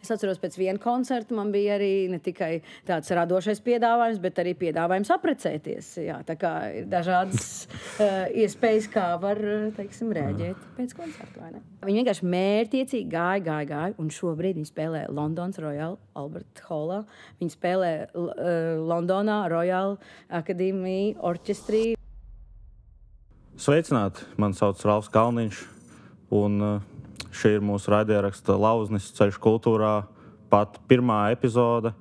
Es atceros, pēc viena koncerta man bija arī ne tikai tāds radošais piedāvājums, bet arī piedāvājums apprecēties. Jā, tā kā ir dažādas iespējas, kā var, teiksim, rēģēt pēc koncerta, vai ne? Viņi vienkārši mērķiecīgi gāja, un šobrīd viņi spēlē Londonas Royal Albert Hallā. Viņi spēlē Londonā Royal Academy orķestrī. Sveicināti! Mani sauc Ralfs Kalniņš, un šī ir mūsu raidieraksta Lauznis ceļš kultūrā, pat pirmā epizode,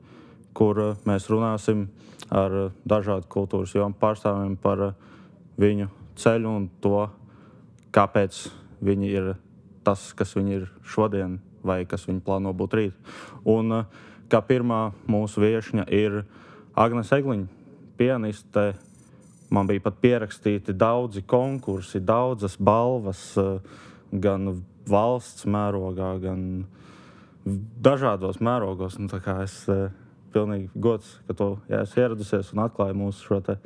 kur mēs runāsim ar dažādu kultūras jomu pārstāvjiem par viņu ceļu un to, kāpēc viņi ir tas, kas viņi ir šodien vai kas viņi plāno būt rīt. Un kā pirmā mūsu viešņa ir Agnes Egliņa, pianiste. Man bija pat pierakstīti daudzi konkursi, daudzas balvas, gan valsts mērogā, gan dažādos mērogos. Un tā kā es pilnīgi gods, ka tu esi ieradusies un atklāji mūsu šo te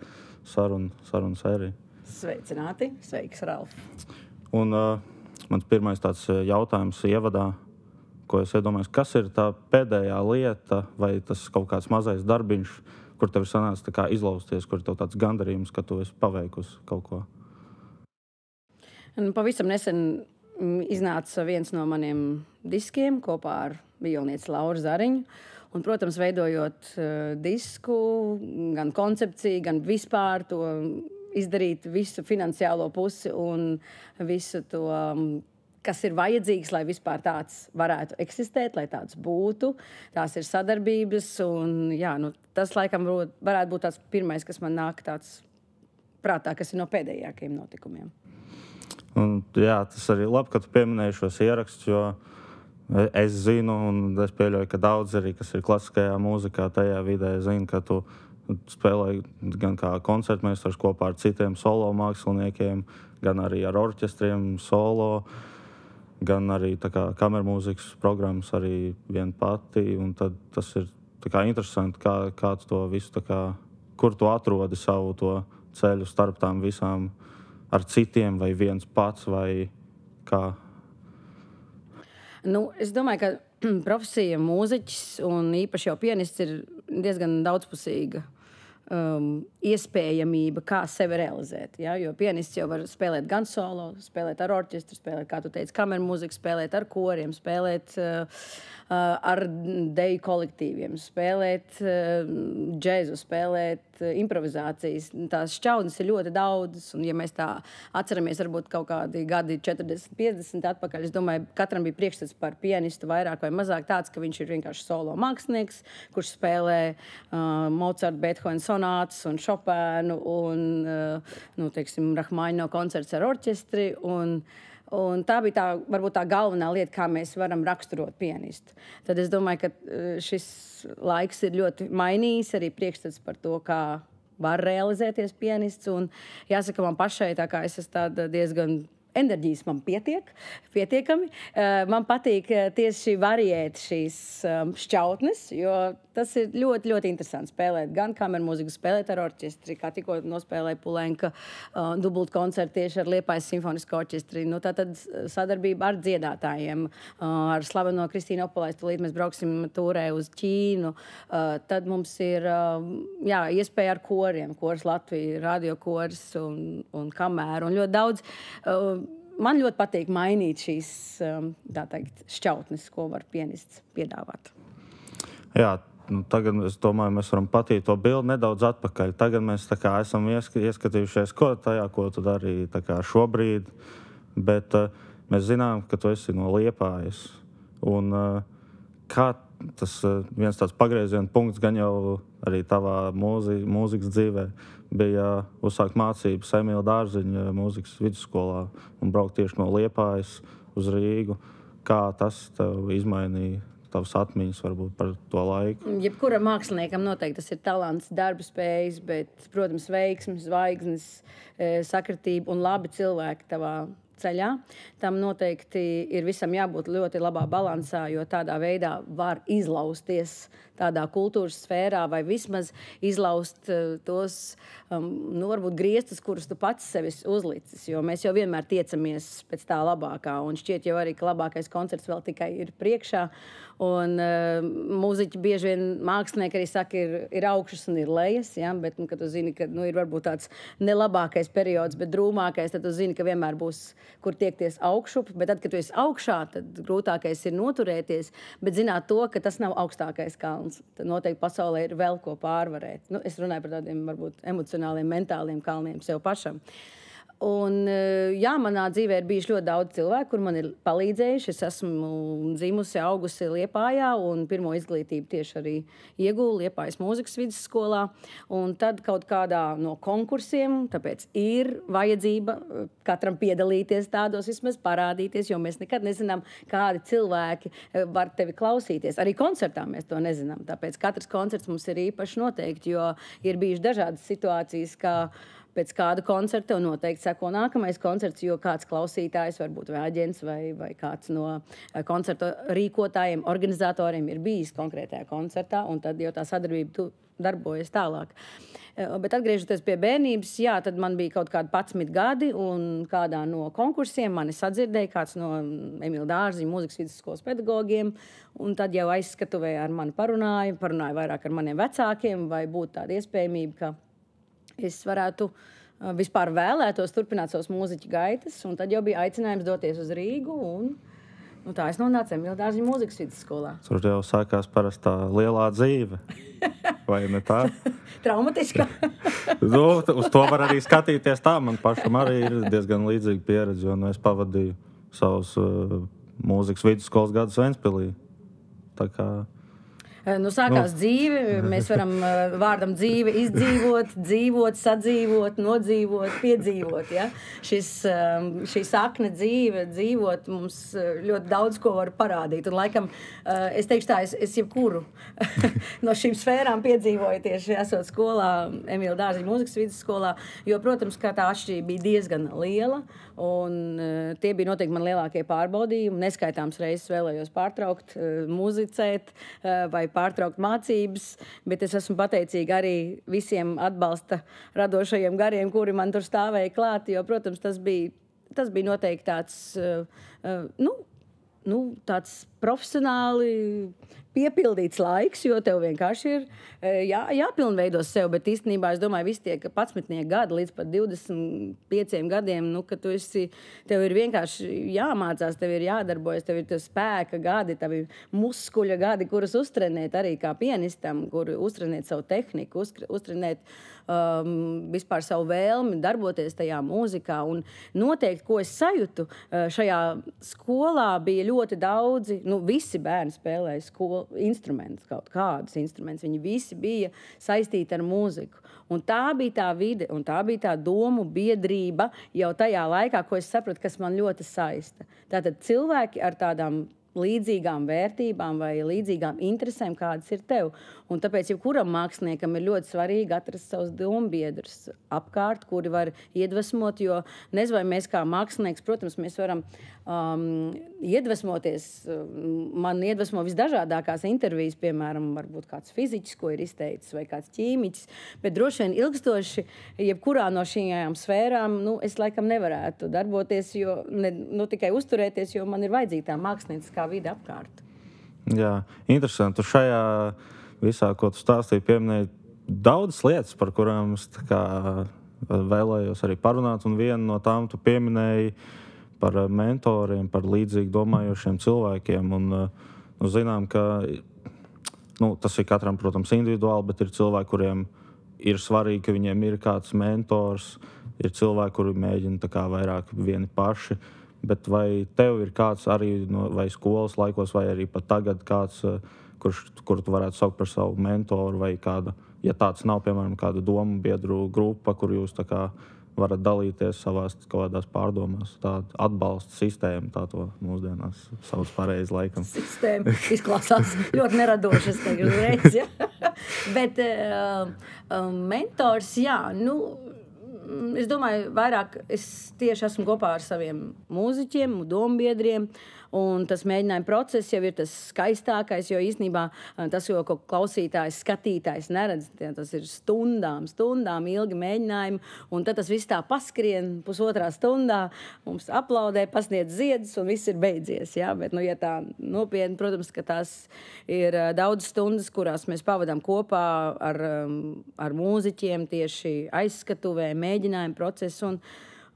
sarunu sēriju. Sveicināti! Sveiks, Ralf! Un mans pirmais tāds jautājums ievadā, ko es iedomājos, kas ir tā pēdējā lieta vai tas kaut kāds mazais darbiņš, kur tev ir sanācis tā kā izlausties, kur tev tāds gandarījums, ka tu esi paveikusi kaut ko? Pavisam nesen iznāca viens no maniem diskiem kopā ar violnieci Lauru Zariņu. Un, protams, veidojot disku, gan koncepciju, gan vispār to izdarīt visu finansiālo pusi un visu to, kas ir vajadzīgs, lai vispār tāds varētu eksistēt, lai tāds būtu. Tās ir sadarbības un, jā, tas laikam varētu būt tāds pirmais, kas man nāk tāds prātā, kas ir no pēdējākajiem notikumiem. Un, jā, tas arī labi, ka tu pieminēji šos ierakstus, jo es zinu, un es pieļauju, ka daudz arī, kas ir klasiskajā mūzikā, tajā vidē zinu, ka tu spēlēji gan kā koncertmeistars kopā ar citiem solo māksliniekiem, gan arī ar orķestriem solo, gan arī tā kā kamermūzikas programmas arī vien pati. Un tad tas ir tā kā interesanti, kā tu to visu, tā kā, kur tu atrodi savu to ceļu starp tām visām ar citiem, vai viens pats, vai kā? Es domāju, ka profesija mūziķis un īpaši jau pianists ir diezgan daudzpusīga iespējamība, kā sevi realizēt. Ja? Jo pianists jau var spēlēt gan solo, spēlēt ar orķestru, spēlēt, kā tu teici, kamermūziku, spēlēt ar koriem, spēlēt ar deju kolektīviem, spēlēt džēzu, spēlēt improvizācijas. Tās šķautnes ir ļoti daudzas, un ja mēs tā atceramies varbūt kaut kādi gadi 40, 50 atpakaļ, es domāju, katram bija priekšstats par pianistu vairāk vai mazāk tāds, ka viņš ir vienkārši solo mākslinieks, kurš spēlē Mozart, Beethoven sonātas un Chopinu un, teiksim, Rahmaņino koncerts ar orķestri un tā bija varbūt tā galvenā lieta, kā mēs varam raksturot pianistu. Tad es domāju, ka šis laiks ir ļoti mainījis arī priekšstats par to, kā var realizēties pianists. Un jāsaka man pašai, tā kā es esmu tāda diezgan enerģijas man pietiekami. Man patīk tieši variēt šīs šķautnes, jo tas ir ļoti, ļoti interesanti spēlēt gan kamermūziku, spēlēt ar orķestri, kā tikko nospēlēja Pulenka dubult koncertu tieši ar Liepājas simfonisko orķestri. Tātad sadarbība ar dziedātājiem, ar slaveno Kristīnu Opolaistu, tūlīt mēs brauksim tūrē uz Ķīnu. Tad mums ir iespēja ar koriem, Kors Latvija, radiokoris un kamēru, un ļoti daudz. Man ļoti patīk mainīt šīs šķautnes, ko var pianists piedāvāt. Jā, tagad es domāju, mēs varam patīt to bildi nedaudz atpakaļ. Tagad mēs tā kā esam ieskatījušies tajā, ko tu darīji tā kā šobrīd, bet mēs zinām, ka tu esi no Liepājas. Un kā tas viens tāds pagrieziena punkts gan jau arī tavā mūzikas dzīvē bija uzsākt mācības Emīla Dārziņa mūzikas vidusskolā un braukt tieši no Liepājas uz Rīgu. Kā tas tev izmainīja tavas atmiņas varbūt par to laiku? Jebkuram māksliniekam noteikti tas ir talants, darba spējas, bet, protams, veiksmes, zvaigznes, sakritība un labi cilvēki tavā ceļā. Tam noteikti ir visam jābūt ļoti labā balansā, jo tādā veidā var izlausties tādā kultūras sfērā vai vismaz izlaust tos, varbūt griestus, kurus tu pats sevis uzlicis, jo mēs jau vienmēr tiecamies pēc tā labākā, un šķiet jau arī, ka labākais koncerts vēl tikai ir priekšā, un mūziķi bieži vien mākslinieki arī saka, ir augšas un ir lejas, ja? Bet, kad tu zini, ka ir varbūt tāds nelabākais periods, bet drūmākais, tad tu zini, ka vienmēr būs, kur tiekties augšup, bet tad, kad tu esi augšā, tad grūtākais ir noturēties, bet zināt to, ka tas nav augstākais kalns. Tad noteikti pasaulē ir vēl ko pārvarēt. Es runāju par tādiem, varbūt, emocionāliem, mentāliem kalniem sev pašam. Un, jā, manā dzīvē ir bijuši ļoti daudz cilvēku, kur man ir palīdzējuši. Es esmu dzimusi, augusi Liepājā un pirmo izglītību tieši arī iegūlu Liepājas mūzikas vidusskolā. Un tad kaut kādā no konkursiem, tāpēc ir vajadzība katram piedalīties tādos, vismaz parādīties, jo mēs nekad nezinām, kādi cilvēki var tevi klausīties. Arī koncertā mēs to nezinām, tāpēc katrs koncerts mums ir īpaši noteikti, jo ir bijuši dažādas situācijas, kā pēc kāda koncerta tev noteikti seko nākamais koncerts, jo kāds klausītājs, varbūt vai aģents vai kāds no koncerta rīkotājiem, organizatoriem ir bijis konkrētajā koncertā, un tad jau tā sadarbība darbojas tālāk. Bet atgriežoties pie bērnības, jā, tad man bija kaut kādi 11 gadi, un kādā no konkursiem mani sadzirdēja kāds no Emīla Dārziņa mūzikas vidusskolas pedagogiem, un tad jau aizskatuvē ar mani parunāja vairāk ar maniem vecākiem, vai būtu tāda iespējamība, ka es varētu vispār vēlētos turpināt savus mūziķu gaitas, un tad jau bija aicinājums doties uz Rīgu, un tā es nonācu Emīla Dārziņa mūzikas vidusskolā. Tur jau sākās parastā lielā dzīve, vai ne tā? Traumatiskā. Uz to var arī skatīties tā, man pašam arī ir diezgan līdzīga pieredze, jo es pavadīju savus mūzikas vidusskolas gadus Ventspilī. Tā kā sākās dzīve, mēs varam vārdam dzīve izdzīvot, dzīvot, sadzīvot, nodzīvot, piedzīvot. Ja? Šī sakne dzīvot mums ļoti daudz ko var parādīt. Un laikam, es teikšu tā, es jebkuru no šīm sfērām piedzīvoju tieši esot skolā, Emīla Dārziņa mūzikas vidusskolā, jo, protams, kā tā atšķirība bija diezgan liela, un tie bija noteikti man lielākie pārbaudījumi. Neskaitāms reizes vēlējos pārtraukt, muzicēt vai pārtraukt mācības, bet es esmu pateicīga arī visiem atbalsta radošajiem gariem, kuri man tur stāvēja klāt, jo, protams, tas bija noteikti tāds, tāds profesionāli piepildīts laiks, jo tev vienkārši ir jāpilnveido sev, bet īstenībā es domāju, visi tie 11 gadi līdz pat 25 gadiem, ka tev ir vienkārši jāmācās, tev ir jādarbojas, tev ir spēka gadi, tev ir muskuļa gadi, kurus uztrenēt arī kā pianistam, kur uztrenēt savu tehniku, uztrenēt vispār savu vēlmi darboties tajā mūzikā. Un noteikti, ko es sajūtu, šajā skolā bija ļoti daudzi, visi bērni spēlēja instrumentus, kaut kādus instrumentus. Viņi visi bija saistīti ar mūziku. Un tā bija tā vide, un tā bija tā domu biedrība jau tajā laikā, ko es sapratu, kas man ļoti saista. Tātad cilvēki ar tādām līdzīgām vērtībām vai līdzīgām interesēm, kādas ir tev. Un tāpēc jebkuram māksliniekam ir ļoti svarīgi atrast savus dombiedrus apkārt, kuri var iedvesmot, jo nezinu, vai mēs kā mākslinieks, protams, mēs varam iedvesmoties. Man iedvesmo visdažādākās intervijas, piemēram, varbūt kāds fiziķis, ko ir izteicis, vai kāds ķīmiķis, bet droši vien ilgstoši jebkurā no šīm sfērām, es laikam nevarētu darboties, jo tikai uzturēties, jo man ir vajadzīga tā mākslinieckā vide apkārt. Jā, interesanti. Tu šajā visā, ko tu stāstīji, pieminēji daudzas lietas, par kurām es vēlējos arī parunāt, un viena no tām tu pieminēji par mentoriem, par līdzīgi domājošiem cilvēkiem. Un zinām, ka tas ir katram, protams, individuāli, bet ir cilvēki, kuriem ir svarīgi, ka viņiem ir kāds mentors, ir cilvēki, kuri mēģina vairāk vieni paši. Bet vai tev ir kāds arī vai skolas laikos, vai arī pat tagad kāds, kuru tu varētu saukt par savu mentoru, vai kāda, ja tāds nav, piemēram, kāda domu biedru grupa, kur jūs varat dalīties savās kādās pārdomās, tāda atbalsta sistēma, tā to mūsdienās sauc pareizi laikam. Sistēma izklausās ļoti neradoši, es teiktu uzreiz, ja? Bet mentors, jā, es domāju, vairāk es tieši esmu kopā ar saviem mūziķiem, dombiedriem, un tas mēģinājuma process jau ir tas skaistākais, jo īstenībā tas, ko klausītājs, skatītājs neredz, tas ir stundām ilgi mēģinājumi, un tad tas viss tā paskrien pusotrā stundā, mums aplaudē, pasniedz ziedus, un viss ir beidzies, jā, bet, ja tā nopietni, protams, ka tās ir daudz stundas, kurās mēs pavadām kopā ar mūziķiem tieši aizskatuvē, mēģinājumu procesu,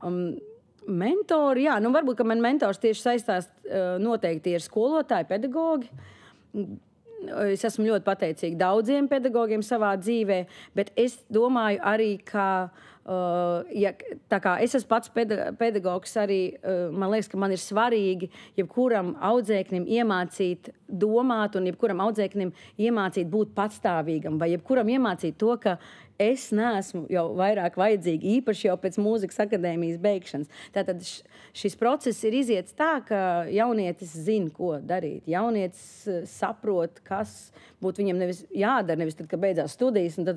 un mentori, jā, varbūt, ka man mentors tieši saistās noteikti ir skolotāji, pedagogi. Es esmu ļoti pateicīga daudziem pedagogiem savā dzīvē, bet es domāju arī, ka tā kā es esmu pats pedagogs arī, man liekas, ka man ir svarīgi jebkuram audzēknim iemācīt domāt un jebkuram audzēknim iemācīt būt patstāvīgam vai jebkuram iemācīt to, ka es neesmu jau vairāk vajadzīga, īpaši jau pēc mūzikas akadēmijas beigšanas. Tātad šis process ir iziets tā, ka jaunietis zina, ko darīt. Jaunietis saprot, kas būtu viņam nevis jādara, nevis tad, kad beidzās studijas, un tad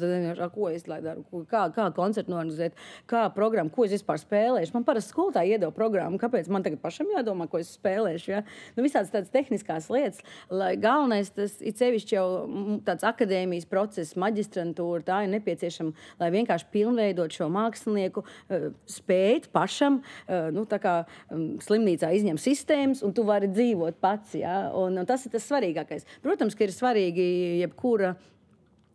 ko es lai daru, kā koncertu norganizēt, kā programmu, ko es vispār spēlēšu. Man parasti skolotāji iedeva programmu, kāpēc man tagad pašam jādomā, ko es spēlēšu. Ja? Visādas tādas tehniskās lietas, lai galvenais tas ir sevišķi jau tāds akadēmijas process, maģistrantūra, tā ir nepieciešama, lai vienkārši pilnveidot šo mākslinieku, spēt pašam, tā kā slimnīcā izņem sistēmas, un tu vari dzīvot pats, ja? Un tas ir tas svarīgākais. Protams, ka ir svarīgi jebkura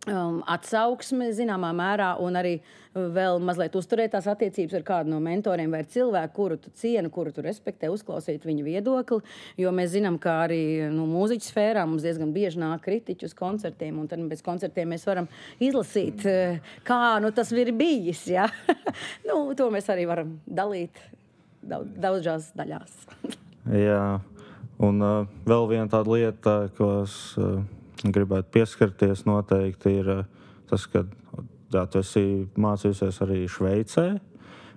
atsauksme zināmā mērā un arī vēl mazliet uzturēt tās attiecības ar kādu no mentoriem vai cilvēku, kuru tu cieni, kuru tu respektē, uzklausīt viņa viedokli, jo mēs zinām, ka arī mūziķu sfērā mums diezgan bieži nāk kritiķi uz koncertiem, un tad bez koncertiem mēs varam izlasīt, kā tas ir bijis, ja? To mēs arī varam dalīt daudzās daļās. Jā, un vēl viena tāda lieta, ko es gribētu pieskarties noteikti, ir tas, ka tu esi mācījusies arī Šveicē,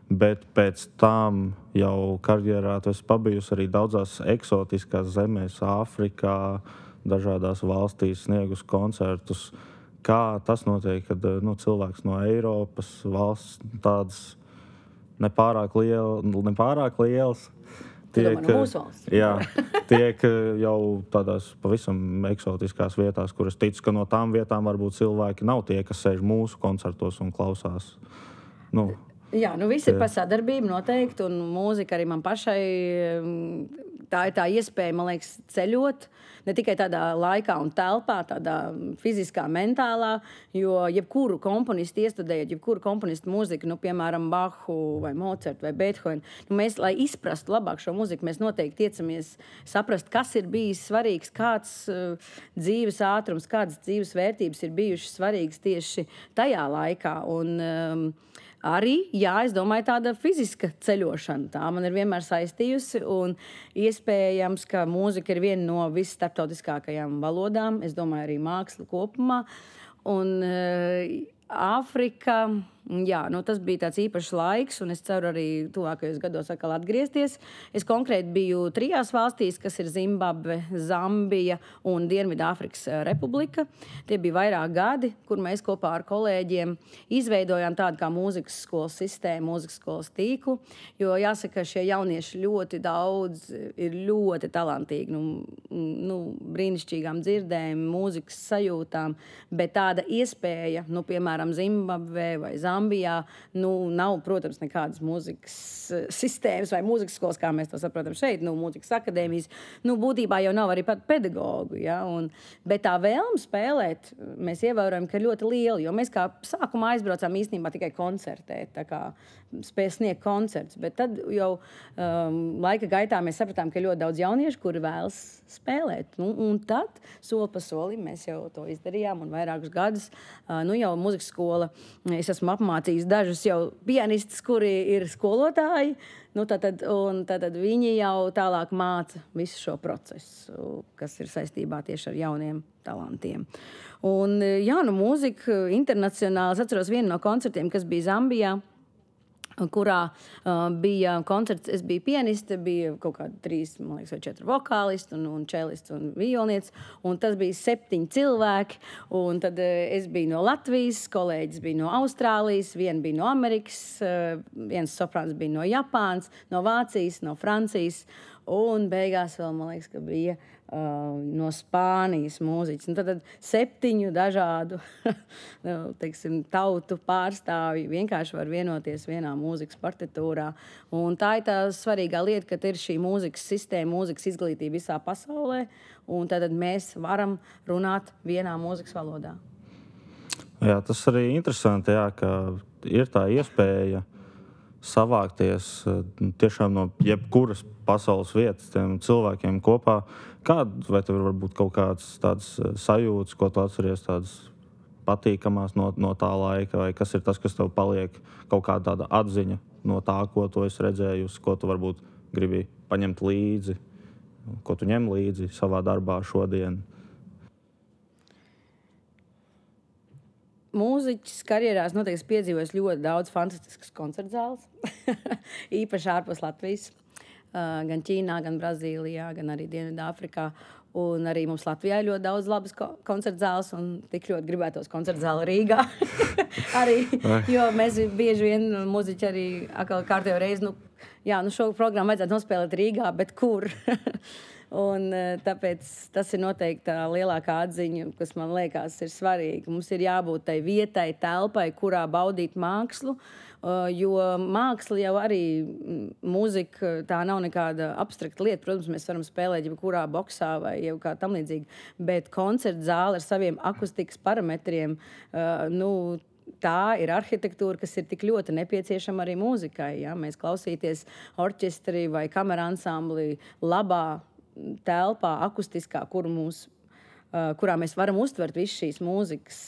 bet pēc tam jau karjerā tu esi pabijusi arī daudzās eksotiskās zemēs, Āfrikā, dažādās valstīs sniegus koncertus. Kā tas notiek, kad cilvēks no Eiropas valsts tādas nepārāk liels tiek jau tādās pavisam eksotiskās vietās, kuras ticu, ka no tām vietām varbūt cilvēki nav tie, kas sēž mūsu koncertos un klausās. Jā, viss ir par sadarbību noteikti, un mūzika arī man pašai, tā ir tā iespēja, man liekas, ceļot, ne tikai tādā laikā un telpā, tādā fiziskā, mentālā, jo jebkuru komponistu iestudējot, jebkuru komponistu mūziku, piemēram, Bahu vai Mozart vai Beethoven, mēs, lai izprastu labāk šo mūziku, mēs noteikti tiecamies saprast, kas ir bijis svarīgs, kāds dzīves ātrums, kādas dzīves vērtības ir bijušas svarīgas tieši tajā laikā, un arī, jā, es domāju, tāda fiziska ceļošana. Tā man ir vienmēr saistījusi, un iespējams, ka mūzika ir viena no visstarptautiskākajām valodām. Es domāju, arī māksla kopumā. Un Āfrika, jā, tas bija tāds īpašs laiks, un es ceru arī tuvākajos gados atkal atgriezties. Es konkrēti biju 3 valstīs, kas ir Zimbabve, Zambija un Dienvidāfrikas Republika. Tie bija vairāk gadi, kur mēs kopā ar kolēģiem izveidojām tādu kā mūzikas skolas sistēmu, mūzikas skolas tīklu, jo jāsaka, šie jaunieši ļoti daudz ir ļoti talantīgi, brīnišķīgām dzirdēm, mūzikas sajūtām, bet tāda iespēja, piemēram, Zimbabvē vai Zambijā, nav, protams, nekādas mūzikas sistēmas vai mūzikas skolas, kā mēs to saprotam šeit, mūzikas akadēmijas, būtībā jau nav arī pat pedagogu, ja, bet tā vēlme spēlēt, mēs ievērojam, ka ļoti liela, jo mēs kā sākumā aizbraucām īstenībā tikai koncertēt, tā kā spēja sniegt koncerts, bet tad jau laika gaitā mēs sapratām, ka ļoti daudz jauniešu, kuri vēlas spēlēt, un tad soli pa solim mēs jau to izdarījām, un vairākus gadus, jau mūzikas skola, es esmu apmācījis dažus jau pianistus, kuri ir skolotāji, tad viņi jau tālāk māca visu šo procesu, kas ir saistībā tieši ar jauniem talantiem. Un jā, mūzika internacionāli, es atceros vienu no koncertiem, kas bija Zambijā, kurā bija koncerts. Es biju pianiste, bija kaut kādi 3, man liekas, vai 4 vokālisti un čelists un violnietis. Un tas bija 7 cilvēki. Un tad es biju no Latvijas, kolēģis bija no Austrālijas, viena bija no Amerikas, viens soprāns bija no Japānas, no Vācijas, no Francijas. Un beigās vēl, man liekas, ka bija no Spānijas mūziķis. Un tad 7 dažādu teiksim, tautu pārstāvji vienkārši var vienoties vienā mūzikas partitūrā. Un tā ir tā svarīgā lieta, ka ir šī mūzikas sistēma, mūzikas izglītība visā pasaulē, un tad mēs varam runāt vienā mūzikas valodā. Jā, tas arī interesanti, jā, ka ir tā iespēja savākties tiešām no jebkuras pasaules vietas tiem cilvēkiem kopā. Vai tev varbūt kaut kāds tāds sajūtas, ko tu atceries, tādas patīkamās no tā laika, vai kas ir tas, kas tev paliek, kaut kāda tāda atziņa no tā, ko tu esi redzējusi, ko tu varbūt gribi paņemt līdzi, ko tu ņem līdzi savā darbā šodien? Mūziķis karjerās noteikti piedzīvojis ļoti daudz fantastiskas koncertzāles, īpaši ārpus Latvijas, gan Ķīnā, gan Brazīlijā, gan arī Dienvidāfrikā. Un arī mums Latvijā ir ļoti daudz labas koncertzāles, un tik ļoti gribētos koncertzāli Rīgā. Arī, jo mēs bieži vien mūziķi arī atkal kārtējo reizi, šo programmu vajadzētu nospēlēt Rīgā, bet kur? Un tāpēc tas ir noteikti tā lielākā atziņa, kas man liekas ir svarīga. Mums ir jābūt tai vietai, telpai, kurā baudīt mākslu, jo māksla jau arī mūzika, tā nav nekāda abstrakta lieta. Protams, mēs varam spēlēt jau kurā boksā vai jau kā tam līdzīgi, bet koncerta zāle ar saviem akustikas parametriem, tā ir arhitektūra, kas ir tik ļoti nepieciešama arī mūzikai. Ja? Mēs klausīties orķestrī vai kameransamblī labā telpā, akustiskā, kurā mēs varam uztvert visu šīs mūzikas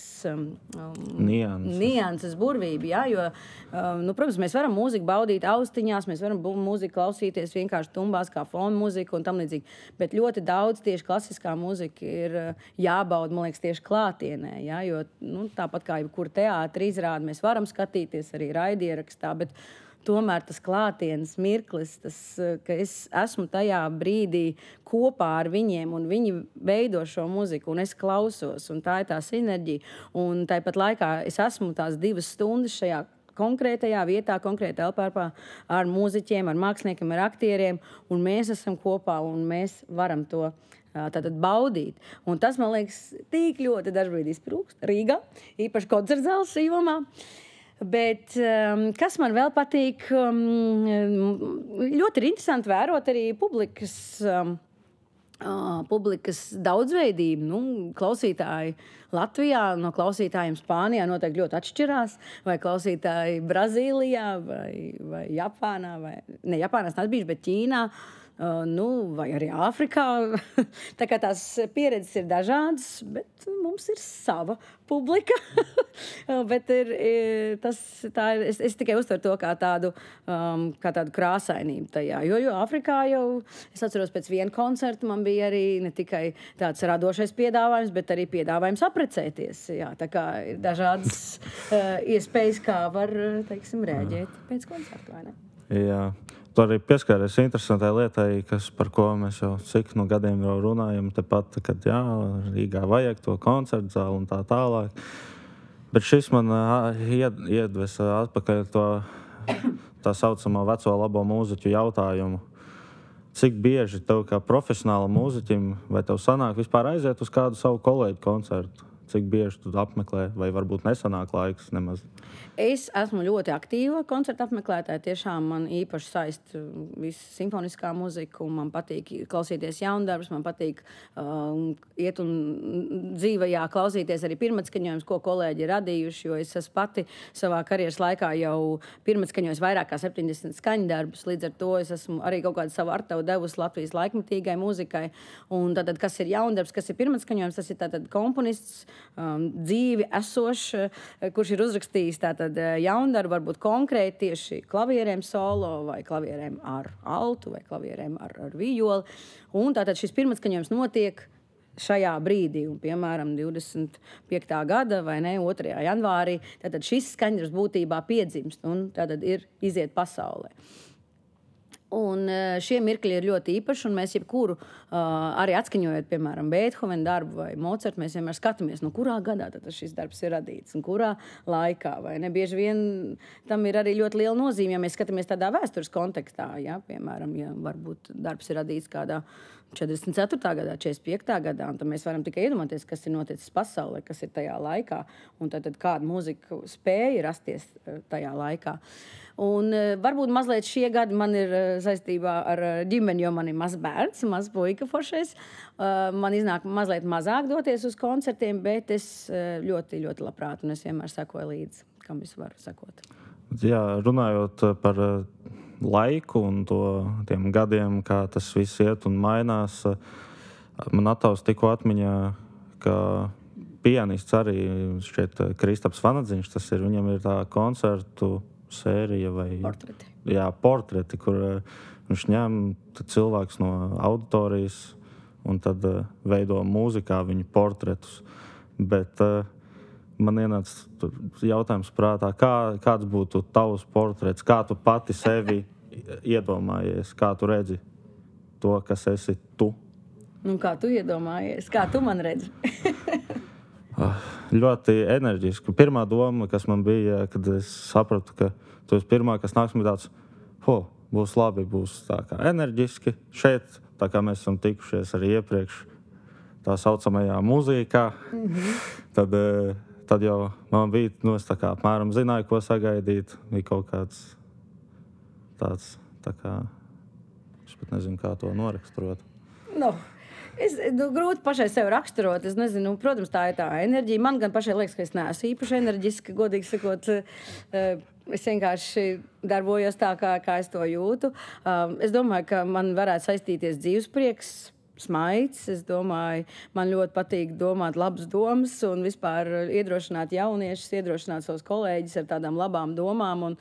nianses, burvību. Ja? Jo, protams, mēs varam mūziku baudīt austiņās, mēs varam mūziku klausīties vienkārši tumbās kā fona mūzika un tam līdzīgi. Bet ļoti daudz tieši klasiskā mūzika ir jābauda, man liekas, tieši klātienē. Ja? Jo tāpat kā jebkura teātra izrāde, mēs varam skatīties arī raidierakstā, bet tomēr tas klātienes mirklis, ka es esmu tajā brīdī kopā ar viņiem, un viņi veido šo muziku, un es klausos, un tā ir tā sinerģija. Un tāpat laikā es esmu tās 2 stundas šajā konkrētajā vietā, konkrētā telpā ar mūziķiem, ar māksliniekiem, ar aktieriem, un mēs esam kopā, un mēs varam to tātad baudīt. Un tas, man liekas, tik ļoti dažbrīdīs trūkst Rīgā, īpaši koncertzāles jomā. Bet kas man vēl patīk, ļoti ir interesanti vērot arī publikas daudzveidību. Klausītāji Latvijā no klausītājiem Spānijā noteikti ļoti atšķirās, vai klausītāji Brazīlijā, vai Japānā, ne Japānā es neesmu bijis, bet Ķīnā. Vai arī Āfrikā. Tā kā tās pieredzes ir dažādas, bet mums ir sava publika. Bet es tikai uztveru to kā tādu krāsainību tajā. Jo Āfrikā jau, es atceros pēc viena koncerta, man bija arī ne tikai tāds radošais piedāvājums, bet arī piedāvājums aprecēties. Jā, tā kā ir dažādas iespējas, kā var, teiksim, rēģēt pēc koncerta, vai ne? Jā. Tu arī pieskaries interesantai lietai, par ko mēs jau cik gadiem jau runājam, tepat, kad Rīgā vajag to koncertu zāli un tā tālāk. Bet šis man iedvesa atpakaļ tā saucamo veco labo mūziķu jautājumu. Cik bieži tev kā profesionāla mūziķim, vai tev sanāk vispār aiziet uz kādu savu kolēģu koncertu? Cik bieži tu apmeklē, vai varbūt nesanāk laiks nemaz? Es esmu ļoti aktīva koncerta apmeklētāja. Tiešām man īpaši saist visu simfoniskā muziku. Man patīk klausīties jaundarbus, man patīk iet un dzīvajā klausīties arī pirmatskaņojumus, ko kolēģi ir radījuši, jo es esmu pati savā karjeras laikā jau pirmatskaņojus vairāk kā 70 skaņdarbus. Līdz ar to es esmu arī kaut kādu savu artavu devusi Latvijas laikmetīgai muzikai. Un tātad, kas ir jaundarbs, kas ir pirmatskaņojums, tas ir tātad komponists, dzīvi esošs, kurš ir uzrakstījis tātad jaundarbu, varbūt konkrēti tieši klavierēm solo vai klavierēm ar altu vai klavierēm ar vijoli. Un tātad šis pirmatskaņojums notiek šajā brīdī, un, piemēram, 25. gada vai ne, 2. janvārī, tad šis skaņdarbs būtībā piedzimst un tad ir iziet pasaulē. Un šie mirkļi ir ļoti īpaši, un mēs jebkuru, arī atskaņojot, piemēram, Beethovena darbu vai Mocartu, mēs vienmēr skatāmies, no kurā gadā tad šis darbs ir radīts un kurā laikā, vai ne? Bieži vien tam ir arī ļoti liela nozīme, ja mēs skatāmies tādā vēstures kontekstā, ja? Piemēram, ja varbūt darbs ir radīts kādā 44. gadā, 45. gadā, un tad mēs varam tikai iedomāties, kas ir noticis pasaulē, kas ir tajā laikā, un tad kāda mūzika spēja rasties tajā laikā. Un varbūt mazliet šie gadi man ir saistībā ar ģimeni, jo man ir mazs bērns, mazs puika foršais. Man iznāk mazliet mazāk doties uz koncertiem, bet es ļoti, ļoti labprāt, un es vienmēr sekoju līdzi, kam es varu sekot. Jā, runājot par laiku un tiem gadiem, kā tas viss iet un mainās, man attausta tikko atmiņā, ka pianists arī šķiet Kristaps Vanadziņš, tas ir, viņam ir tā koncertu sērija vai portreti. Jā, portreti, kur viņš ņem cilvēks no auditorijas un tad veido mūzikā viņu portretus. Bet man ienāca jautājums prātā, kāds būtu tavs portrets, kā tu pati sevi iedomājies, kā tu redzi to, kas esi tu? Nu, kā tu iedomājies? Kā tu man redzi? Ļoti enerģiski. Pirmā doma, kas man bija, kad es sapratu, ka tu esi pirmā, kas nāks, man tāds, būs labi, būs tā kā enerģiski. Šeit, tā kā mēs esam tikušies arī iepriekš tā saucamajā mūzikā, tad jau man bija, es tā kā apmēram zināju, ko sagaidīt. Bija kaut kāds tāds, tā kā, es pat nezinu, kā to noraksturot. Grūti pašai sev raksturot. Es nezinu, protams, tā ir tā enerģija. Man gan pašai liekas, ka es neesmu īpaši enerģiski, godīgi sakot. Es vienkārši darbojos tā, kā es to jūtu. Es domāju, ka man varētu saistīties dzīvesprieks, smaids. Es domāju, man ļoti patīk domāt labas domas un vispār iedrošināt jauniešus, iedrošināt savus kolēģus ar tādām labām domām. Un,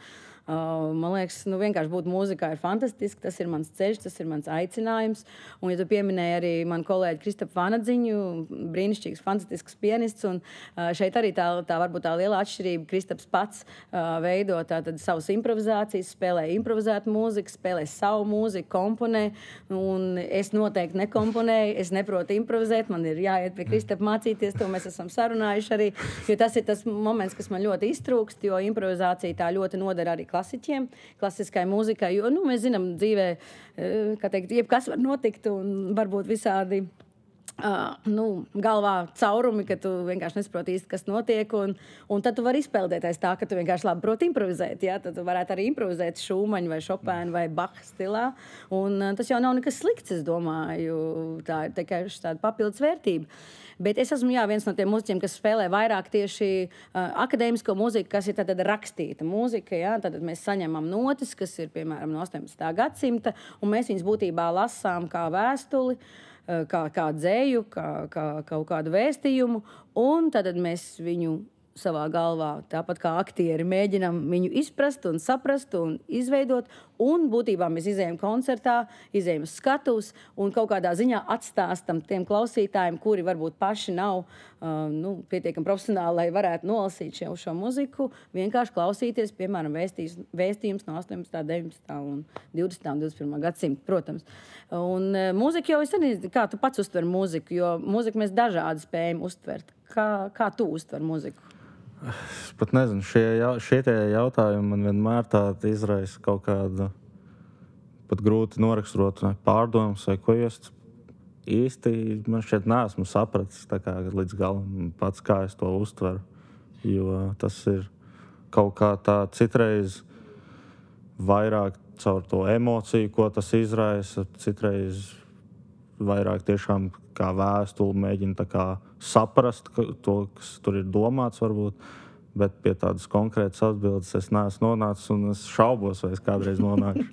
man liekas, vienkārši būt mūzikā ir fantastiski. Tas ir mans ceļš, tas ir mans aicinājums. Un, ja tu pieminēji arī manu kolēģi Kristapu Vanadziņu, brīnišķīgs, fantastisks pianists, un šeit arī tā varbūt tā liela atšķirība. Kristaps pats veido tātad savas improvizācijas, spēlē improvizētu mūziku, spēlē savu mūziku, komponē, un es noteikti nekomponēju, es neprotu improvizēt, man ir jāiet pie Kristapa mācīties, to mēs esam sarunājuši arī, jo tas ir tas moments, kas man ļoti iztrūkst, jo improvizācija tā ļoti nodara arī klasiķiem, klasiskai mūzikai, jo, mēs zinām dzīvē, kā teikt, jebkas var notikt un varbūt visādi, galvā caurumi, ka tu vienkārši nesaproti īsti, kas notiek, un tad tu vari izpeldēties tā, ka tu vienkārši labi proti improvizēt, ja? Tad tu varētu arī improvizēt Šūmaņu vai Šopēnu vai Baha stilā, un tas jau nav nekas slikts, es domāju, tā ir tikai tāda papildus vērtība. Bet es esmu viens no tiem mūziķiem, kas spēlē vairāk tieši akadēmisko mūziku, kas ir tad rakstīta mūzika. Ja? Tad mēs saņemam notis, kas ir piemēram no 18. gadsimta, un mēs viņus būtībā lasām kā vēstuli, kā dzēju, kā kaut kādu vēstījumu, un tad mēs viņu savā galvā, tāpat kā aktieri, mēģinam viņu izprast un saprast un izveidot, un būtībā mēs izējam koncertā, izējam uz skatuves un kaut kādā ziņā atstāstam tiem klausītājiem, kuri varbūt paši nav pietiekami profesionāli, lai varētu nolasīt šo muziku, vienkārši klausīties, piemēram, vēstījums no 18., 19. un 20. un 21. gadsimta, protams. Un mūzika jau kā tu pats uztver mūziku, jo mūziku mēs dažādi spējam uztvert. Kā tu uztver mūziku? Es pat nezinu, šie jautājumi man vienmēr tādi izraisa kaut kādu pat grūti noraksturot pārdomas, vai ko es īsti, man šķiet, neesmu sapratis tā kā līdz galam pats, kā es to uztveru, jo tas ir kaut kā tā citreiz vairāk caur to emociju, ko tas izraisa, citreiz vairāk tiešām kā vēstuli mēģina tā kā saprast to, kas tur ir domāts varbūt, bet pie tādas konkrētas atbildes es neesmu nonācis, un es šaubos, vai es kādreiz nonākšu.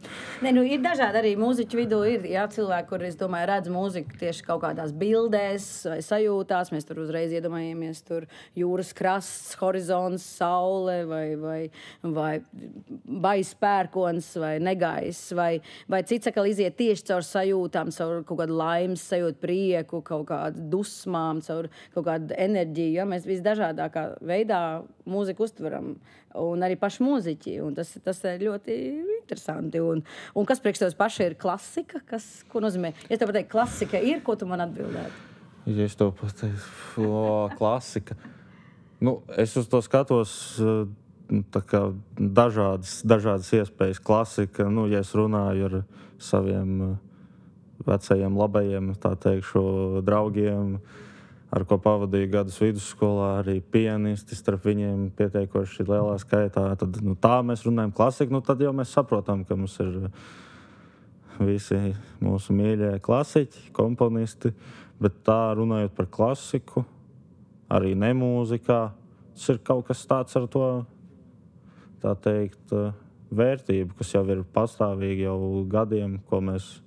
Ne, nu, ir dažādi arī mūziķu vidū. Ir cilvēki, kur, es domāju, redz mūziku tieši kaut kādās bildēs vai sajūtās. Mēs tur uzreiz iedomājamies tur jūras krasts, horizons, saule vai baiss pērkons vai negaiss. Vai cits atkal iziet tieši caur sajūtām, caur kaut kādu laimes sajūtu, prieku, kaut kādu dusmām, caur kaut kādu enerģiju. Ja? Mēs visdažādākā veidā mūziku uztveram, un arī paši mūziķi. Un tas ir ļoti interesanti. Un kas priekš tev paši ir klasika? Ko nozīmē? Ja tev pateikt, klasika ir, ko tu man atbildētu? Ja es tev pateiktu, klasika. Nu, es uz to skatos tā kā dažādas iespējas. Klasika, ja es runāju ar saviem vecajiem, labajiem, tā teikšu, draugiem, ar ko pavadīju gadus vidusskolā, arī pianisti, starp viņiem pieteikoši lielā skaitā. Tad, tā mēs runājam klasiku, tad jau mēs saprotam, ka mums ir visi mūsu mīļie klasiķi, komponisti, bet tā runājot par klasiku, arī ne mūzikā, tas ir kaut kas tāds ar to, tā teikt, vērtību, kas jau ir pastāvīgi jau gadiem, ko mēs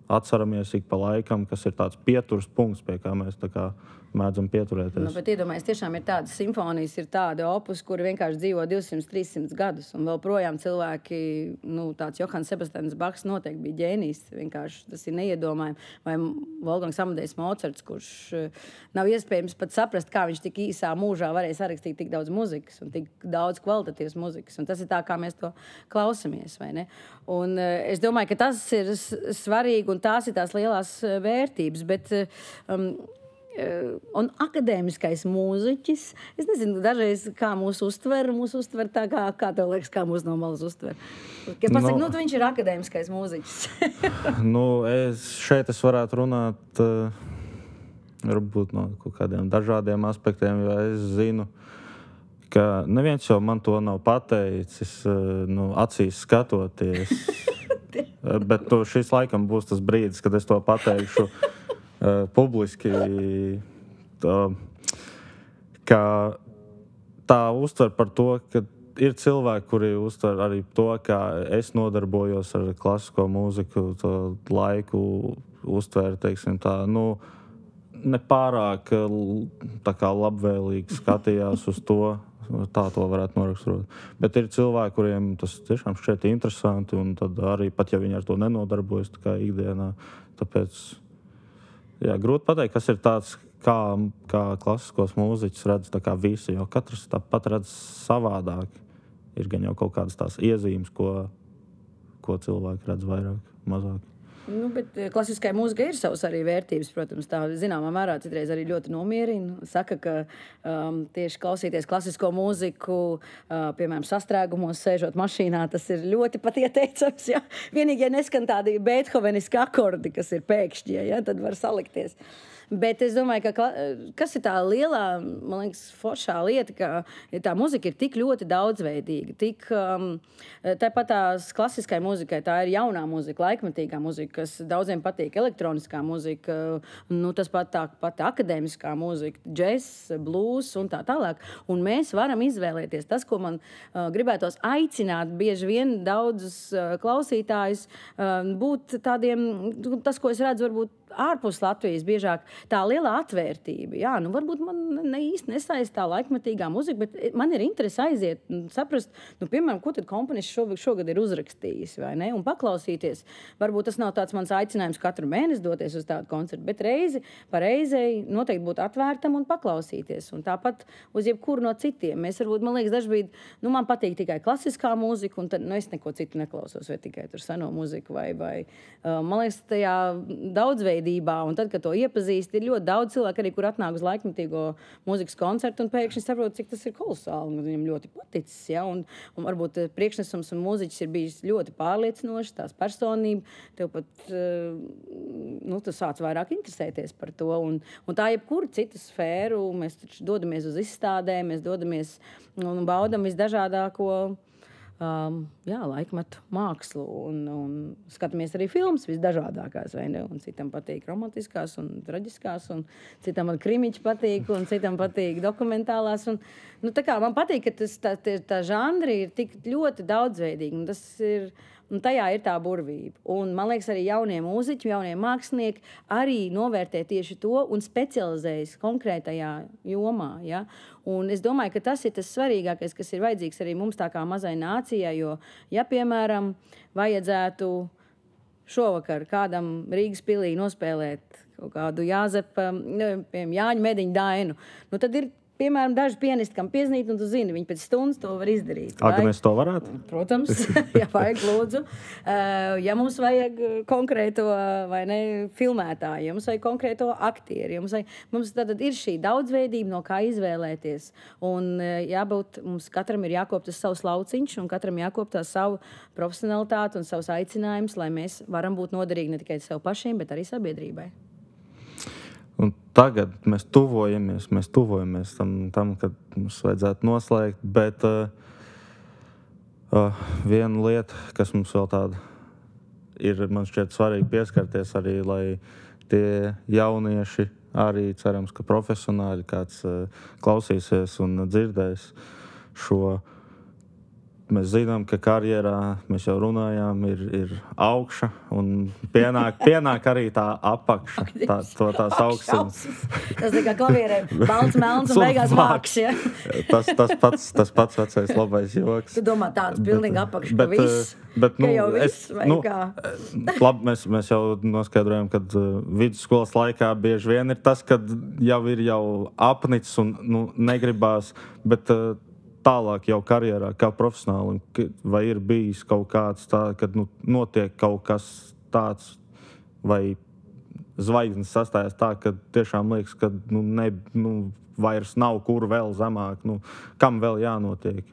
atceramies ik pa laikam, kas ir tāds pieturas punkts, pie kā mēs tā kā mēdzam pieturēties. Bet iedomājies, tiešām ir tādas simfonijas, ir tādi opus, kuri vienkārši dzīvo 200-300 gadus, un vēl projām cilvēki, tāds Johans Sebastians Bachs noteikti bija ģēnijs, vienkārši tas ir neiedomājami, vai Wolfgangs Amadejs Mocarts, kurš nav iespējams pat saprast, kā viņš tik īsā mūžā varēja sarakstīt tik daudz muzikas un tik daudz kvalitatīvas muzikas, un tas ir tā, kā mēs to klausamies, vai ne? Un es domāju, ka tas ir svarīgi, un tās ir tās lielās vērtības, bet un akadēmiskais mūziķis, es nezinu, dažreiz kā mūs uztver tā, kā tev liekas, kā mūs no malas uztver. Kad pasaka, viņš ir akadēmiskais mūziķis. Šeit es varētu runāt varbūt no kaut kādiem dažādiem aspektiem, jo es zinu, ka neviens jau man to nav pateicis, acīs skatoties. Bet šis laikam būs tas brīdis, kad es to pateikšu publiski, ka tā uztver par to, ka ir cilvēki, kuri uztver arī to, kā es nodarbojos ar klasisko mūziku, to laiku uztver, teiksim tā, nepārāk tā kā labvēlīgi skatījās uz to, tā to varētu noraksturot. Bet ir cilvēki, kuriem tas tiešām šķiet interesanti, un tad arī pat, ja viņi ar to nenodarbojas tā kā ikdienā, tāpēc grūti pateikt, kas ir tāds, kā klasiskos mūziķus redz tā kā visi, jo katrs tāpat redz savādāk. Ir gan jau kaut kādas tās iezīmes, ko cilvēki redz vairāk, mazāk. Bet klasiskai mūzikai ir savas arī vērtības, protams, tā zināmā mērā citreiz arī ļoti nomierina. Saka, ka tieši klausīties klasisko mūziku, piemēram, sastrēgumos, sēžot mašīnā, tas ir ļoti pat ieteicams. Ja? Vienīgi, ja neskan tādi beethoveniski akordi, kas ir pēkšņie, ja? Tad var salikties. Bet es domāju, ka kas ir tā lielā, man liekas, foršā lieta, ka tā mūzika ir tik ļoti daudzveidīga. Tāpat tās klasiskai mūzikai, tā ir jaunā mūzika, laikmetīgā mūzika, kas daudziem patīk, elektroniskā mūzika, tas pat akadēmiskā mūzika, džess, blues un tā tālāk. Un mēs varam izvēlēties tas, ko man gribētos aicināt bieži vien daudzus klausītājus būt tādiem, tas, ko es redzu, varbūt ārpus Latvijas biežāk tā lielā atvērtība. Jā, varbūt man īsti nesaist tā laikmetīgā muzika, bet man ir interesi aiziet un saprast, piemēram, ko tad komponists šogad ir uzrakstījis, vai ne? Un paklausīties. Varbūt tas nav tāds mans aicinājums katru mēnesi doties uz tādu koncertu, bet reizi pa reizei noteikti būt atvērtam un paklausīties. Un tāpat uz jebkuru no citiem. Mēs varbūt, man liekas, dažbrīd, man patīk tikai klasiskā mūzika, un tad es neko citu neklausos, vai tikai tur seno mūziku, vai man liekas, tajā daudzveidībā, un tad, kad to iepazīst, ir ļoti daudz cilvēku arī, kur atnāk uz laikmetīgo mūzikas koncertu un pēkšņi saprot, cik tas ir kolosāli, un viņam ļoti paticis, ja, un varbūt priekšnesums un mūziķis ir bijis ļoti pārliecinošs, tās personība, tev pat, tu sāc vairāk interesēties par to, un tā jebkuru citu sfēru, mēs taču dodamies uz izstādēm, mēs dodamies un baudam visdažādāko laikmetu mākslu. Un skatāmies arī filmas visdažādākās, vai ne? Un citam patīk romantiskās un traģiskās, un citam krimiķi patīk, un citam patīk dokumentālās. Un, tā kā man patīk, ka tā žanri ir tik ļoti daudzveidīgi, un tas ir... Un tajā ir tā burvība. Un, man liekas, arī jaunie mūziķi, jaunie mākslinieki arī novērtē tieši to un specializējas konkrētajā jomā. Ja? Un es domāju, ka tas ir tas svarīgākais, kas ir vajadzīgs arī mums tā kā mazai nācijai, jo, ja, piemēram, vajadzētu šovakar kādam Rīgas pilī nospēlēt kaut kādu Jāzepa, Jāņa Mediņa dainu, tad ir piemēram, daži pianisti, kam pieznīt, un tu zini, viņi pēc stundas to var izdarīt. Gan mēs to varētu? Protams, ja vajag, lūdzu. Ja mums vajag konkrēto, vai ne, filmētāju, ja mums vajag konkrēto aktieri, mums tad ir šī daudzveidība, no kā izvēlēties. Un jābūt, mums katram ir jākop tas savs lauciņš, un katram jākop tā savu profesionalitāti un savus aicinājumus, lai mēs varam būt noderīgi ne tikai sev pašiem, bet arī sabiedrībai. Un tagad mēs tuvojamies tam, kad mums vajadzētu noslēgt, bet viena lieta, kas mums vēl tāda ir, man šķiet svarīgi pieskarties arī, lai tie jaunieši arī cerams, ka profesionāļi kāds klausīsies un dzirdēs šo. Mēs zinām, ka karjerā, mēs jau runājām, ir augša un pienāk arī tā apakša, tās augstums. Tas kā klavierē, balts, melns un beigās māks, ja? Tas pats vecais labais joks. Tu domā tāds pilnīgi apakša, ka viss, ka jau viss, vai kā? Labi, mēs jau noskaidrojam, kad vidusskolas laikā bieži vien ir tas, kad jau ir apnicis un negribās, bet tālāk jau karjerā, kā profesionāli, vai ir bijis kaut kāds tā, kad notiek kaut kas tāds, vai zvaigznes sastājas tā, ka tiešām liekas, ka vairs nav kur vēl zemāk, kam vēl jānotiek?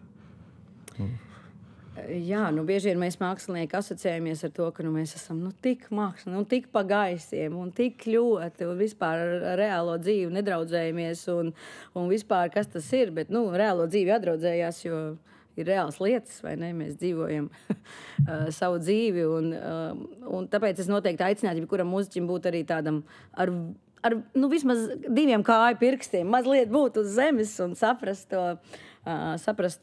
Jā, bieži vien mēs mākslinieki asociējamies ar to, ka mēs esam tik mākslinieki, tik pa gaisiem un tik ļoti un vispār ar reālo dzīvi nedraudzējamies un vispār kas tas ir, bet reālo dzīvi atdraudzējās, jo ir reāls lietas, vai ne? Mēs dzīvojam savu dzīvi un tāpēc es noteikti aicinātu, ja kuram mūziķim būt arī tādam ar vismaz 2 kāju pirkstiem, mazliet būt uz zemes un saprast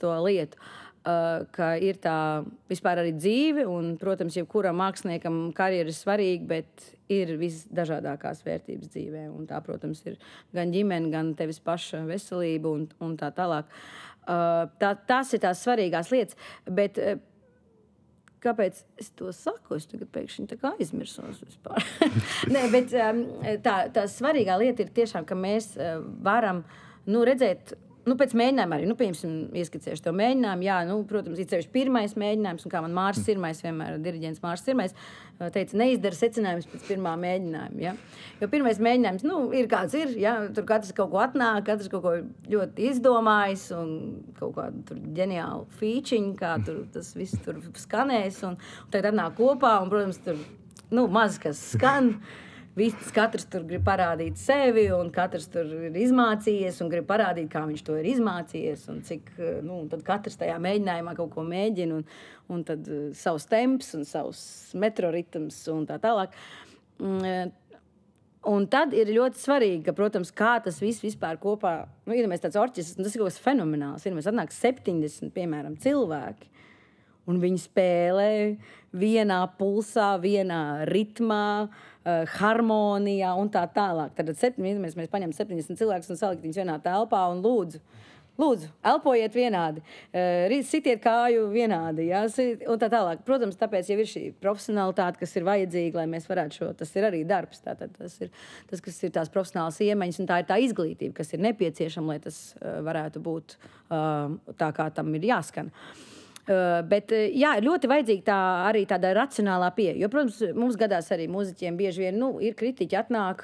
to lietu. Ka ir tā vispār arī dzīve, un, protams, jebkuram māksliniekam karjera ir svarīga, bet ir visdažādākās vērtības dzīvē, un tā, protams, ir gan ģimene, gan tevis paša veselība un tā tālāk. Tās ir tās svarīgās lietas, bet kāpēc es to saku? Es tagad pēkšņi tā kā aizmirsos vispār. Nē, bet tā svarīgā lieta ir tiešām, ka mēs varam redzēt, pēc mēģinājuma arī, pieņemsim, ieskicēšu to mēģinājumu, jā, protams, ir sevišķi pirmais mēģinājums, un kā man Māris Sirmais, vienmēr diriģents Māris Sirmais, teica, neizdara secinājumus pēc pirmā mēģinājuma, ja? Jo pirmais mēģinājums, ir kāds ir, ja? Tur katrs kaut ko atnāk, katrs kaut ko ļoti izdomājis, un kaut kādu tur ģeniālu fīčiņu, kā tur tas viss tur skanēs, un tagad atnāk kopā, un, protams, tur, maz kas skan. Katrs tur grib parādīt sevi, un katrs tur ir izmācījies, un grib parādīt, kā viņš to ir izmācījies, un cik, tad katrs tajā mēģinājumā kaut ko mēģina, un tad savs temps, un savs metroritms, un tā tālāk. Un tad ir ļoti svarīgi, ka, protams, kā tas viss vispār kopā, ja mēs tāds orķestris, tas ir kaut kas fenomenāls, ja mēs atnāk 70, piemēram, cilvēki, un viņi spēlē vienā pulsā, vienā ritmā, harmonijā un tā tālāk. Tad mēs paņemam 70 cilvēkus un salikt viņus vienā telpā un lūdzu, elpojiet vienādi, sitiet kāju vienādi, ja? Un tā tālāk. Protams, tāpēc jau ir šī profesionalitāte, kas ir vajadzīga, lai mēs varētu tas ir arī darbs. Tātad tas ir tas, kas ir tās profesionālas iemaņas, un tā ir tā izglītība, kas ir nepieciešama, lai tas varētu būt tā, kā tam ir jāskan. Bet, jā, ir ļoti vajadzīga arī tāda racionālā pieeja. Jo, protams, mums gadās arī mūziķiem bieži vien, ir kritiķi atnāk,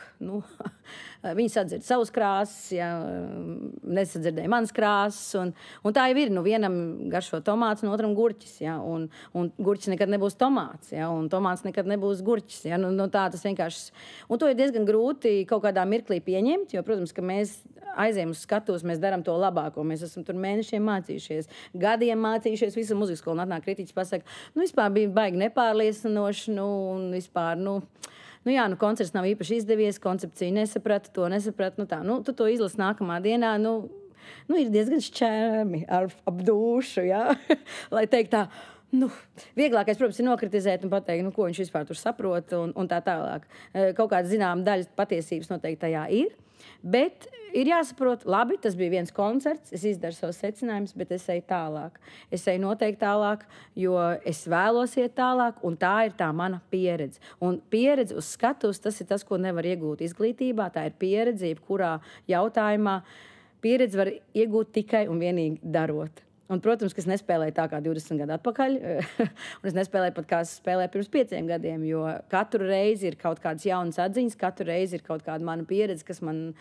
viņi sadzird savus krāsas, ja, nesadzirdēja manas krāsas, un tā jau ir, vienam garšo tomāts, un otram gurķis, ja, un gurķis nekad nebūs tomāts, ja, un tomāts nekad nebūs gurķis, ja, tā tas vienkārši, un to ir diezgan grūti kaut kādā mirklī pieņemt, jo, protams, ka mēs aizējam uz skatuves, mēs darām to labāko. Mēs esam tur mēnešiem mācījušies, gadiem mācījušies, visu mūzikas skolu. Un atnāk kritiķis pasaka, vispār bija baigi nepārliecinoši, un vispār, koncerts nav īpaši izdevies, koncepciju nesaprata, to nesaprata, tu to izlasi nākamā dienā, ir diezgan šķērmi ap dušu, jā, lai teikt tā. Vieglākais, protams, ir nokritizēt un pateikt, ko viņš vispār tur saprot un tā tālāk. Kaut kāda zināma daļa patiesības noteikti tajā ir, bet ir jāsaprot, labi, tas bija viens koncerts, es izdaru savus secinājumus, bet es eju tālāk. Es eju noteikti tālāk, jo es vēlos iet tālāk, un tā ir tā mana pieredze. Un pieredze uz skatuves, tas ir tas, ko nevar iegūt izglītībā, tā ir pieredze, jebkurā jautājumā. Pieredze var iegūt tikai un vienīgi darot. Un, protams, ka es nespēlēju tā kā 20 gadu atpakaļ, un es nespēlēju pat kā es spēlēju pirms 5 gadiem, jo katru reizi ir kaut kādas jaunas atziņas, katru reizi ir kaut kāda mana pieredze, kas man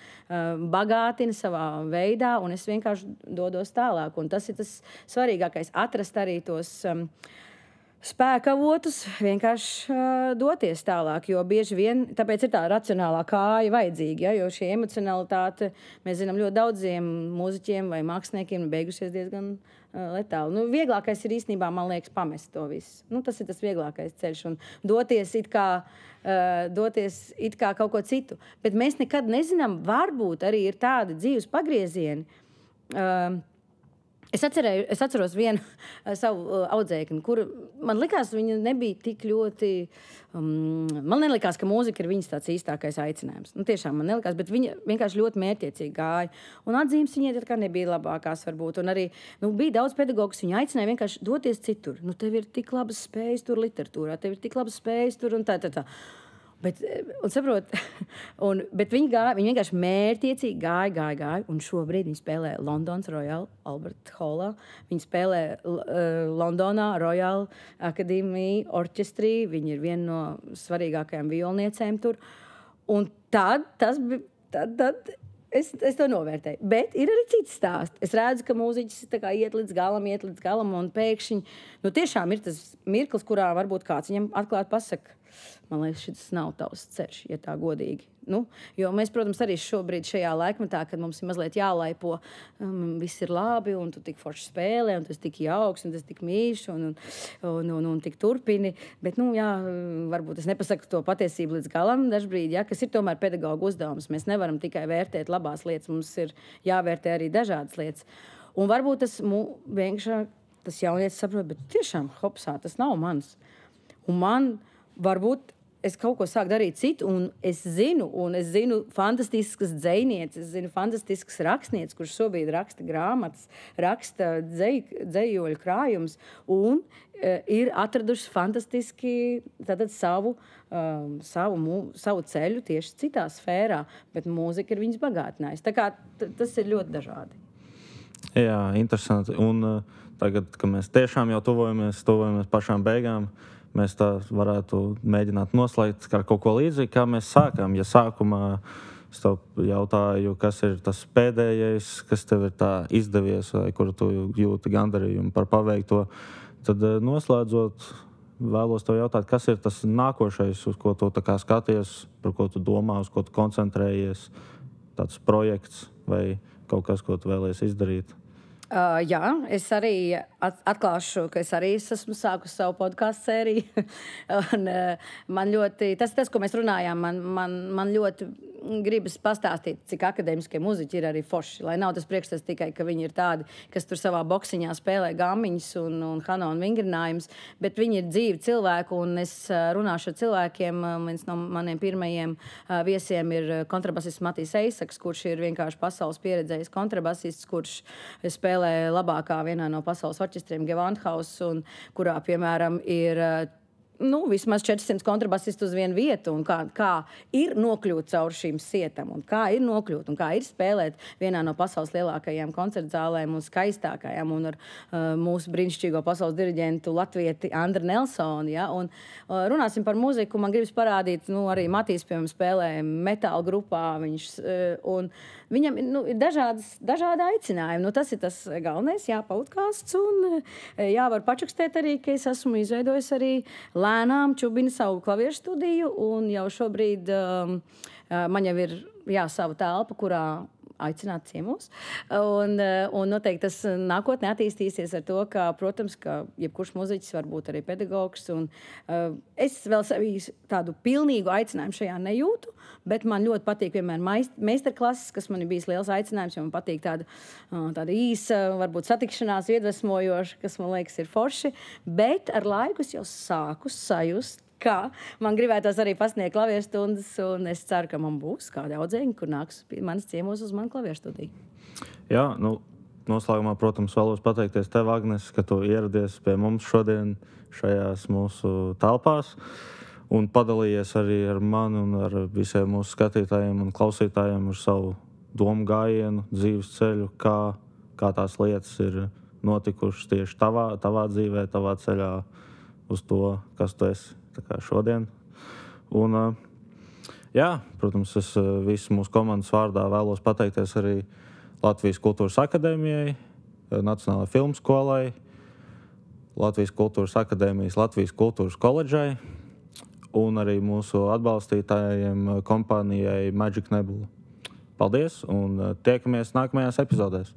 bagātina savā veidā, un es vienkārši dodos tālāk. Un tas ir tas svarīgākais, atrast arī tos spēka avotus, vienkārši doties tālāk, jo bieži vien, tāpēc ir tā racionālā kāja vajadzīga, jo šī emocionalitāte, mēs zinām, ļoti daudziem mūziķiem vai māksliniekiem beigusies diezgan letāli. Vieglākais ir īstenībā, man liekas, pamest to visu. Tas ir tas vieglākais ceļš un doties it kā kaut ko citu. Bet mēs nekad nezinām, varbūt arī ir tādi dzīves pagriezieni. Es atceros vienu savu audzēkni, kur man likās, viņa nebija tik ļoti... man nelikās, ka mūzika ir viņas tāds īstākais aicinājums. Tiešām man nelikās, bet viņa vienkārši ļoti mērķiecīgi gāja. Un atzīmes viņai tā kā nebija labākās varbūt. Un arī bija daudz pedagogus, viņa aicināja vienkārši doties citur. Tev ir tik labas spējas tur literatūrā, tev ir tik labas spējas tur un tā. Bet viņi vienkārši mērķiecīgi gāja, un šobrīd viņi spēlē Londonas Royal Albert Hallā, viņi spēlē Londonā Royal Academy orķestrī, viņi ir viena no svarīgākajām violniecēm tur, un tad es to novērtēju. Bet ir arī cits stāsts. Es redzu, ka mūziķis iet līdz galam, un pēkšņi tiešām ir tas mirklis, kurā varbūt kāds viņam atklāt pasaka, man liekas, šis nav tavs ceļš, ja tā godīgi. Jo mēs, protams, arī šobrīd šajā laikmetā, kad mums ir mazliet jālaipo, viss ir labi, un tu tik forši spēlē, un tas tik jauks, un tas tik mīļš, un tik turpini. Bet, varbūt es nepasaku to patiesību līdz galam dažbrīd, kas ir tomēr pedagoga uzdevums. Mēs nevaram tikai vērtēt labās lietas, mums ir jāvērtē arī dažādas lietas. Un varbūt tas jaunietis saprot, bet tiešām, hopsā, tas nav mans. Un man varbūt es kaut ko sāku darīt citu, un es zinu fantastiskas dzejnieces, es zinu fantastiskas rakstnieces, kurš šobrīd raksta grāmatas, raksta dzejoļu krājumus, un ir atraduši fantastiski savu ceļu tieši citā sfērā, bet mūzika ir viņas bagātinājusi. Tā kā tas ir ļoti dažādi. Jā, interesanti. Un tagad, kad mēs tiešām jau tuvojamies pašām beigām, mēs tā varētu mēģināt noslēgt ar kaut ko līdzīgu, kā mēs sākām. Ja sākumā es tev jautāju, kas ir tas pēdējais, kas tev ir tā izdevies, vai kuru tu jūti gandarījumu par paveikto, tad noslēdzot, vēlos tev jautāt, kas ir tas nākošais, uz ko tu tā kā skaties, par ko tu domā, uz ko tu koncentrējies, tāds projekts vai kaut kas, ko tu vēlies izdarīt? Jā, es arī atklāšu, ka es arī esmu sākusi savu podcastu sēriju. Un, man ļoti, tas, ko mēs runājām, man ļoti gribas pastāstīt, cik akadēmiskie muziķi ir arī forši. Lai nav tas priekšstats tikai, ka viņi ir tādi, kas tur savā boksiņā spēlē gamiņas un Hanonu vingrinājumus, bet viņi ir dzīvi cilvēki, un es runāšu ar cilvēkiem. Viens no maniem pirmajiem viesiem ir kontrabasists Matīs Eisaks, kurš ir vienkārši pasaules pieredzējis kontrabasists, kurš spēlē labākā vienā no pasaules orķestriem Gewandhaus, un kurā, piemēram, ir vismaz 400 kontrabasistu uz vienu vietu, un kā ir nokļūt caur šīm sietām, un kā ir nokļūt, un kā ir spēlēt vienā no pasaules lielākajām koncertzālēm un skaistākajām, un ar mūsu brīnišķīgo pasaules diriģentu latvieti Andru Nelsonu, ja? Un runāsim par muziku, man gribas parādīt, arī Matīs, piemēram, spēlē metāla grupā, un viņam ir dažādi aicinājumi. Tas ir tas galvenais, podcasts, un var pačukstēt arī, ka es esmu izveidojis arī lēnām čubina savu klavieru studiju, un jau šobrīd man jau ir sava telpa, kurā aicināt ciemos. Un noteikti tas nākotnē attīstīsies ar to, ka, protams, ka jebkurš muziķis var būt arī pedagogs. Un, es vēl sevī tādu pilnīgu aicinājumu šajā nejūtu, bet man ļoti patīk vienmēr meistarklases, kas man ir bijis liels aicinājums, jo man patīk tāda īsa, varbūt satikšanās iedvesmojoša, kas man liekas ir forši, bet ar laiku es jau sāku sajust, kā man gribētos arī pasniegt klavierstundas, un es ceru, ka man būs kādi audzēņi, kur nāks manis ciemos uz manu klavierstudiju. Jā, noslēgumā, protams, vēlos pateikties tev, Agnes, ka tu ieradies pie mums šodien šajās mūsu telpās un padalījies arī ar mani un ar visiem mūsu skatītājiem un klausītājiem ar savu domu gājienu, dzīves ceļu, kā tās lietas ir notikušas tieši tavā dzīvē, tavā ceļā uz to, kas tu esi šodien. Un, jā, protams, es visu mūsu komandas vārdā vēlos pateikties arī Latvijas Kultūras akadēmijai, Nacionālajai filmu skolai, Latvijas Kultūras akadēmijas Latvijas Kultūras koledžai un arī mūsu atbalstītājiem kompānijai Magic Nebula. Paldies un tiekamies nākamajās epizodēs!